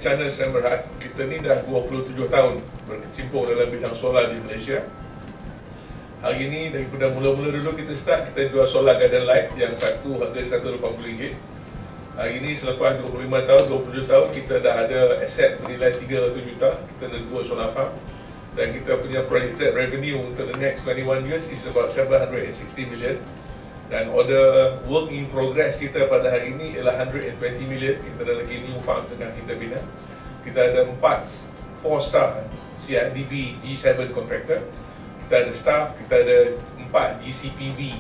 Kencana Sdn Bhd, kita ni dah 27 tahun berkecimpung dalam bidang solar di Malaysia. Hari ni daripada mula-mula dulu kita start, kita jual solar garden light yang satu harga RM180. Hari ni selepas 25 tahun, 27 tahun, kita dah ada aset bernilai 300 juta. Kita dah buat solar farm. Dan kita punya projected revenue untuk the next 21 years is about 760 million. Dan order work in progress kita pada hari ini ialah 120 million. Kita ada lagi new farm tengah kita bina. Kita ada 4-star CIDB G7 contractor. Kita ada staff, kita ada 4 GCPB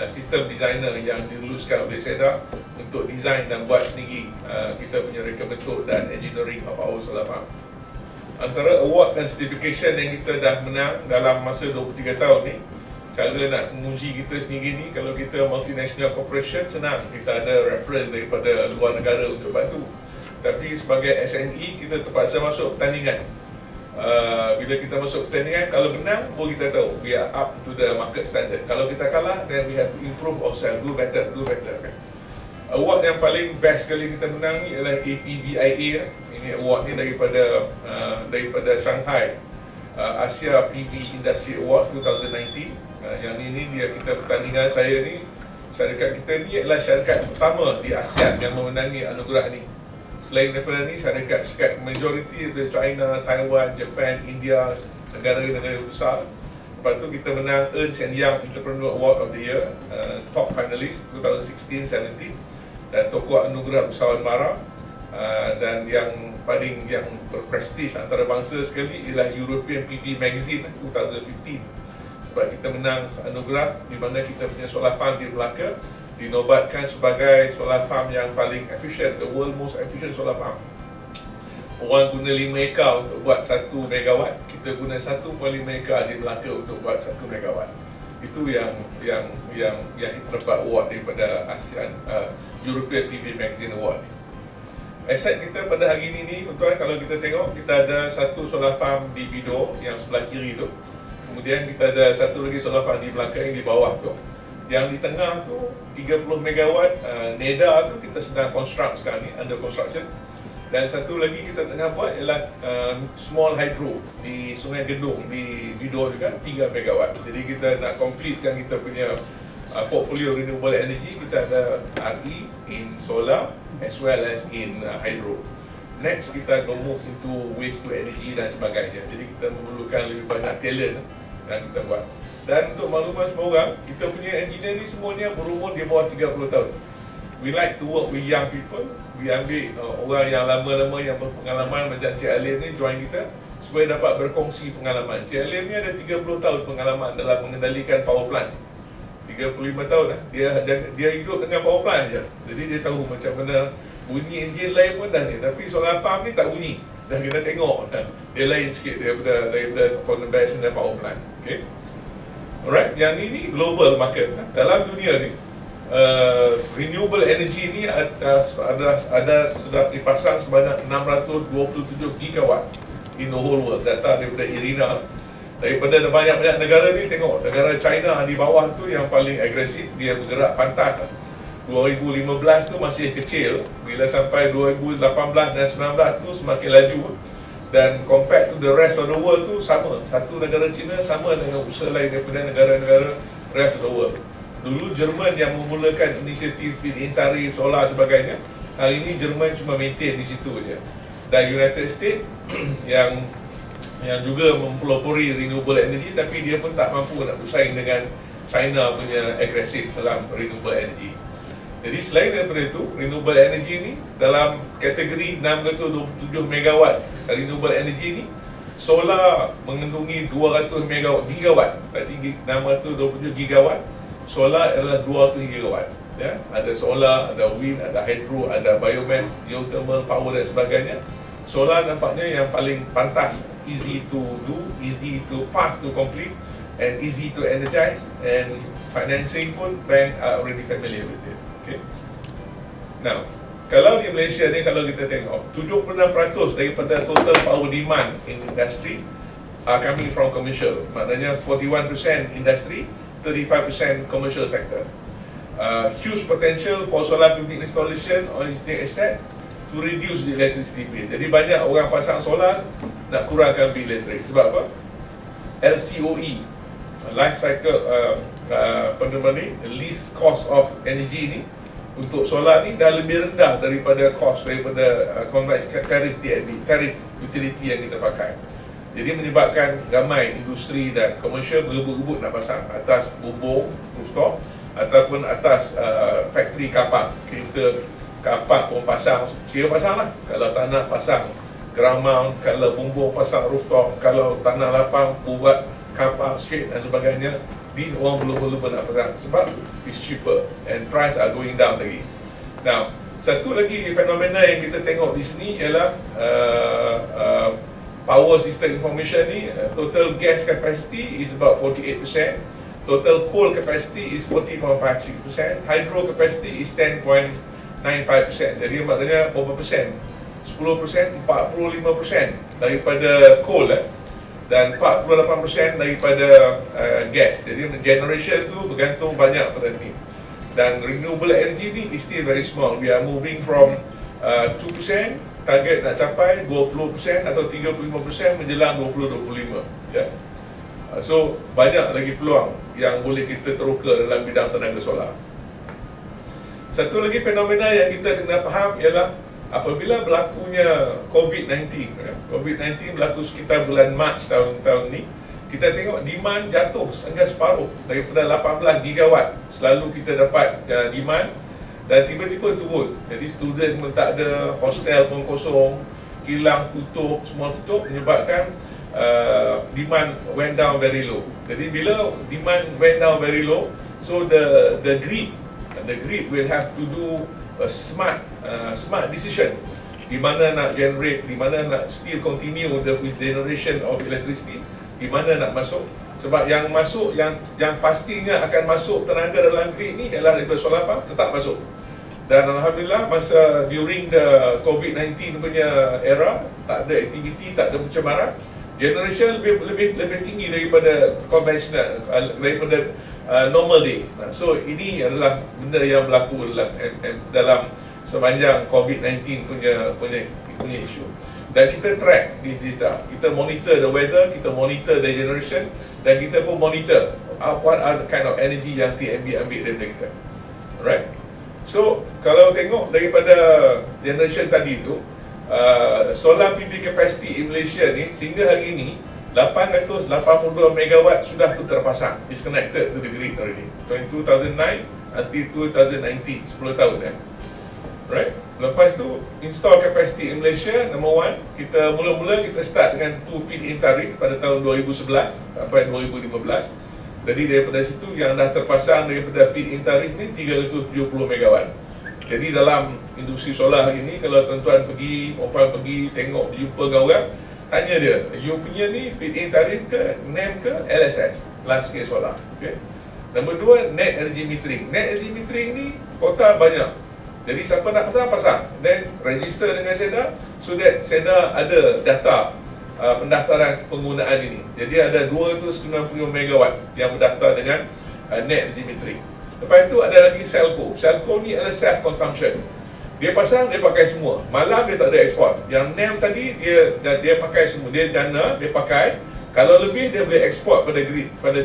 sistem designer yang diluluskan oleh SEDA untuk design dan buat sendiri kita punya reka bentuk dan engineering of our solar farm. Antara award dan certification yang kita dah menang dalam masa 23 tahun ni, cara nak menguji kita sendiri ni, kalau kita multinational corporation senang, kita ada reference daripada luar negara untuk bantu. Tapi sebagai SME, kita terpaksa masuk pertandingan. Bila kita masuk pertandingan, kalau menang, baru kita tahu we are up to the market standard. Kalau kita kalah, then we have to improve ourselves, do better kan. Award yang paling best sekali kita menang ni ialah APBIA. Ini award ni daripada Shanghai Asia PV Industry Award 2019. Yang ini dia kita pertandingan saya ni, syarikat kita ni adalah syarikat pertama di ASEAN yang memenangi anugerah ni. Selain daripada ni, syarikat majority dari China, Taiwan, Japan, India, negara-negara besar. Lepas tu kita menang Ernst & Young Entrepreneur Award of the Year, top finalist 2016-17, dan tokoh anugerah usahawan mara. Dan yang paling berprestis antarabangsa sekali ialah European PV Magazine 2015. Sebab kita menang anugerah di mana kita punya solar farm di Melaka dinobatkan sebagai solar farm yang paling efisien, the world most efficient solar farm. Orang guna 5 ekar untuk buat 1 megawatt, kita guna 1.5 ekar di Melaka untuk buat 1 megawatt. Itu yang kita dapat award daripada ASEAN European PV Magazine Award. Aset kita pada hari ini tuan, kalau kita tengok, kita ada satu solar farm di Bido yang sebelah kiri tu. Kemudian kita ada satu lagi solar farm di belakang yang di bawah tu. Yang di tengah tu 30 megawatt NEDA tu kita sedang construct sekarang ni, under construction. Dan satu lagi kita tengah buat ialah small hydro di Sungai Gedung di Bido juga 3 megawatt. Jadi kita nak completekan kita punya portfolio renewable energy. Kita ada RE in solar as well as in hydro. Next kita akan move into waste to energy dan sebagainya. Jadi kita memerlukan lebih banyak talent yang kita buat. Dan untuk makluman semua orang, kita punya engineer ni semuanya berumur di bawah 30 tahun. We like to work with young people. We ambil orang yang lama-lama yang berpengalaman macam Cik Alim ni join kita supaya dapat berkongsi pengalaman. Cik Alim ni ada 30 tahun pengalaman dalam mengendalikan power plant. 35 tahun lah. Dia hidup dengan power plant je. Jadi dia tahu macam mana bunyi enjin lain pun dah ni. Tapi solar farm ni tak bunyi. Dan kita tengok dia lain sikit daripada conventional power plant. Okay. Alright, yang ini global market. Dalam dunia ni renewable energy ni ada sudah dipasang sebanyak 627 gigawatt in the whole world. Data daripada IRENA. Daripada banyak-banyak negara ni, tengok negara China di bawah tu yang paling agresif, dia bergerak pantas. 2015 tu masih kecil, bila sampai 2018 dan 19 tu semakin laju. Dan compared to the rest of the world tu sama. Satu negara China sama dengan usaha lain daripada negara-negara rest of the world. Dulu Jerman yang memulakan inisiatif feed-in tarif, solar sebagainya. Hari ini Jerman cuma maintain di situ je. Dan United States yang juga mempelopori renewable energy, tapi dia pun tak mampu nak bersaing dengan China punya agresif dalam renewable energy. Jadi selain daripada itu, renewable energy ni dalam kategori 627 megawatt renewable energy ni, solar mengandungi 200 gigawatt. Tadi 627 gigawatt, solar adalah 200 gigawatt. Ya, ada solar, ada wind, ada hydro, ada biomass, geothermal power dan sebagainya. Solar nampaknya yang paling pantas, easy to do, easy to fast to complete, and easy to energize, and financing pun bank are already familiar with it. Okay. Now, kalau di Malaysia ni, kalau kita tengok 76% daripada total power demand in industry are coming from commercial. Maknanya 41% industry, 35% commercial sector. Huge potential for solar PV installation on existing asset. to reduce the electricity bill. Jadi banyak orang pasang solar nak kurangkan bil elektrik. Sebab apa? LCOE, life cycle apa nama ni, least cost of energy ni untuk solar ni dah lebih rendah daripada cost daripada tarif TNB, tarif utility yang kita pakai. Jadi menyebabkan ramai industri dan komersial berebut-rebut nak pasang atas bumbung rooftop ataupun atas factory kapak. Kita kapak pun pasang, kira pasang lah. Kalau tak nak pasang ground mount, kalau bumbung pasang rooftop, kalau tanah lapang buat kapak straight dan sebagainya. These orang belum nak pasang sebab it's cheaper and price are going down lagi. Now, satu lagi fenomena yang kita tengok di sini ialah power system information ni, total gas capacity is about 48%, total coal capacity is 40.56%, hydro capacity is 10.95%. Jadi maknanya berapa persen? 10%, 45% daripada coal dan 48% daripada gas. Jadi generation tu bergantung banyak pada ni. Dan renewable energy ni is still very small. We are moving from 2%, target nak capai 20% atau 35% menjelang 2025. Ya. So banyak lagi peluang yang boleh kita teroka dalam bidang tenaga solar. Satu lagi fenomena yang kita kena faham ialah apabila berlakunya COVID-19, COVID-19 berlaku sekitar bulan Mac tahun ni, kita tengok demand jatuh sehingga separuh daripada 18 gigawatt selalu kita dapat demand, dan tiba-tiba turun. Jadi student pun tak ada, hostel pun kosong, kilang tutup, semua tutup, menyebabkan demand went down very low. Jadi bila demand went down very low, so the grid will have to do a smart decision di mana nak generate, di mana nak still continue with generation of electricity, di mana nak masuk. Sebab yang masuk, yang pastinya akan masuk tenaga dalam grid ni ialah daripada solar pump, tetap masuk. Dan alhamdulillah masa during the COVID-19 punya era, tak ada aktiviti, tak ada pencemaran, generation lebih tinggi daripada conventional, daripada normal day. So ini adalah benda yang berlaku dalam sepanjang COVID-19 punya isu. Dan kita track this stuff. Kita monitor the weather, kita monitor the generation, dan kita pun monitor what are the kind of energy yang TNB ambil daripada kita. Alright. So kalau tengok daripada generation tadi tu, solar PV capacity in Malaysia ni sehingga hari ini 882 megawatt sudah terpasang, is connected to the grid already. So in 2009 until 2019, 10 tahun right. Lepas tu install capacity in Malaysia, number one, kita mula-mula kita start dengan 2 feed-in tarif pada tahun 2011 sampai 2015. Jadi daripada situ yang dah terpasang daripada feed-in tarif ni 370 megawatt. Jadi dalam industri solar hari ni, kalau tuan-tuan pergi, perempuan pergi tengok, jumpa dengan orang, tanya dia, you punya ni feed-in tarif ke, NEM ke, LSS, large scale solar. Okay. Nombor dua, net energy metering. Net energy metering ni kota banyak. Jadi siapa nak pasang, then register dengan SEDA, so that SEDA ada data pendaftaran penggunaan ini. Jadi ada 290 megawatt yang berdaftar dengan net energy metering. Lepas itu ada lagi Selco. Selco ni adalah self consumption. Dia pasang, dia pakai semua. Malam dia tak ada ekspor. Yang NEM tadi dia pakai semua. Dia jana, dia pakai. Kalau lebih dia boleh ekspor pada grid, pada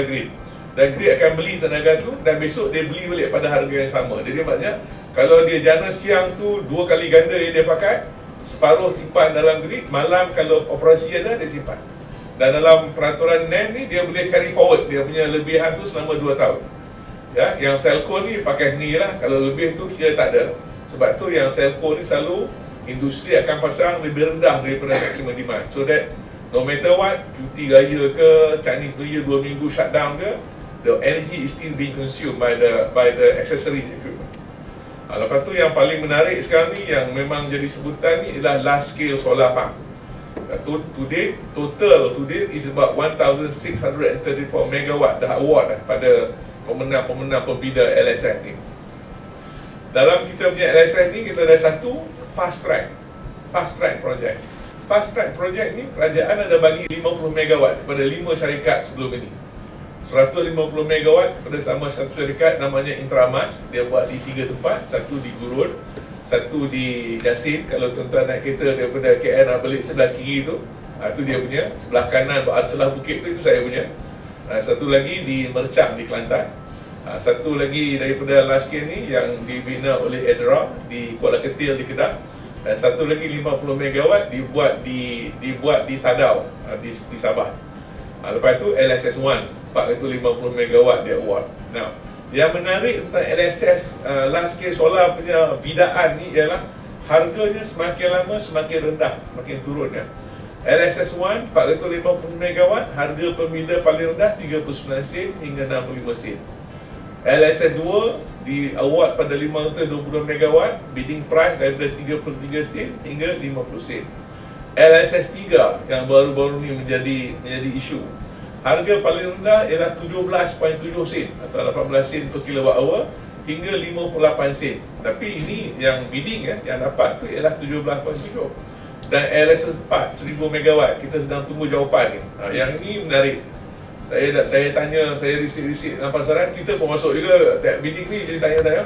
grid. Dan grid akan beli tenaga tu, dan besok dia beli balik pada harga yang sama. Jadi maknanya kalau dia jana siang tu 2 kali ganda yang dia pakai, separuh simpan dalam grid, malam kalau operasi ada dia simpan. Dan dalam peraturan NEM ni dia boleh carry forward dia punya lebihan tu selama 2 tahun. Ya, yang Selco ni pakai sendirilah, kalau lebih tu kira tak ada. Sebab tu yang Selco ni selalu industri akan pasang lebih rendah daripada maximum demand. So that no matter what, cuti raya ke, Chinese New Year 2 minggu shutdown ke, the energy is still being consumed by the accessories equipment. Lepas tu yang paling menarik sekarang ni, yang memang jadi sebutan ni, ialah large scale solar pump. Total today is about 1634 megawatt dah award pada pemenang-pemenang pembida LSS ni. Dalam kita punya LSS ni, kita ada satu fast track project. Fast track project ni kerajaan ada bagi 50 megawatt kepada 5 syarikat sebelum ini. 150 megawatt pada sama satu syarikat namanya Intramas. Dia buat di 3 tempat, satu di Gurun, satu di Yasin. Kalau tuan-tuan naik kereta daripada KL nak balik sebelah kiri tu, itu dia punya. Sebelah kanan celah bukit tu, itu saya punya. Satu lagi di Mercang di Kelantan. Satu lagi daripada Lashkar ni yang dibina oleh Edra di Kuala Ketil di Kedah. Satu lagi 50 megawatt dibuat di Tadau di Sabah. Lepas tu LSS1 450 megawatt dia award. Now, yang menarik tentang LSS Lashkar Solar punya bidaan ni ialah harganya semakin lama semakin rendah, semakin turun ya. LSS1 450 megawatt, harga per meter paling rendah 39 sen hingga 65 sen. LSS2 di award pada 520 megawatt, bidding price daripada 33 sen hingga 50 sen. LSS3 yang baru-baru ni menjadi isu, harga paling rendah ialah 17.7 sen atau 18 sen per kilowatt hour hingga 58 sen. Tapi ini yang bidding yang dapat tu ialah 17.7. Dan LSS4 1000 megawatt, kita sedang tunggu jawapan ni. Yang ini menarik. Saya tanya, saya risik-risik dalam pasaran, kita pun masuk juga bidding ni, jadi tanya-tanya.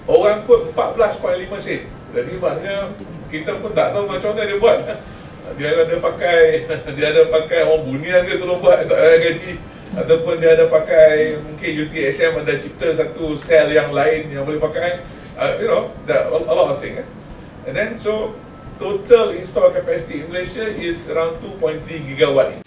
Orang pun 14.5 sen. Jadi maknanya kita pun tak tahu macam mana dia buat. Dia ada pakai orang bunian ke tolong buat tak ada gaji, ataupun dia ada pakai, mungkin UTHM ada cipta satu sel yang lain yang boleh pakai, you know, a lot of things. And then so total install capacity in Malaysia is around 2.3 gigawatt.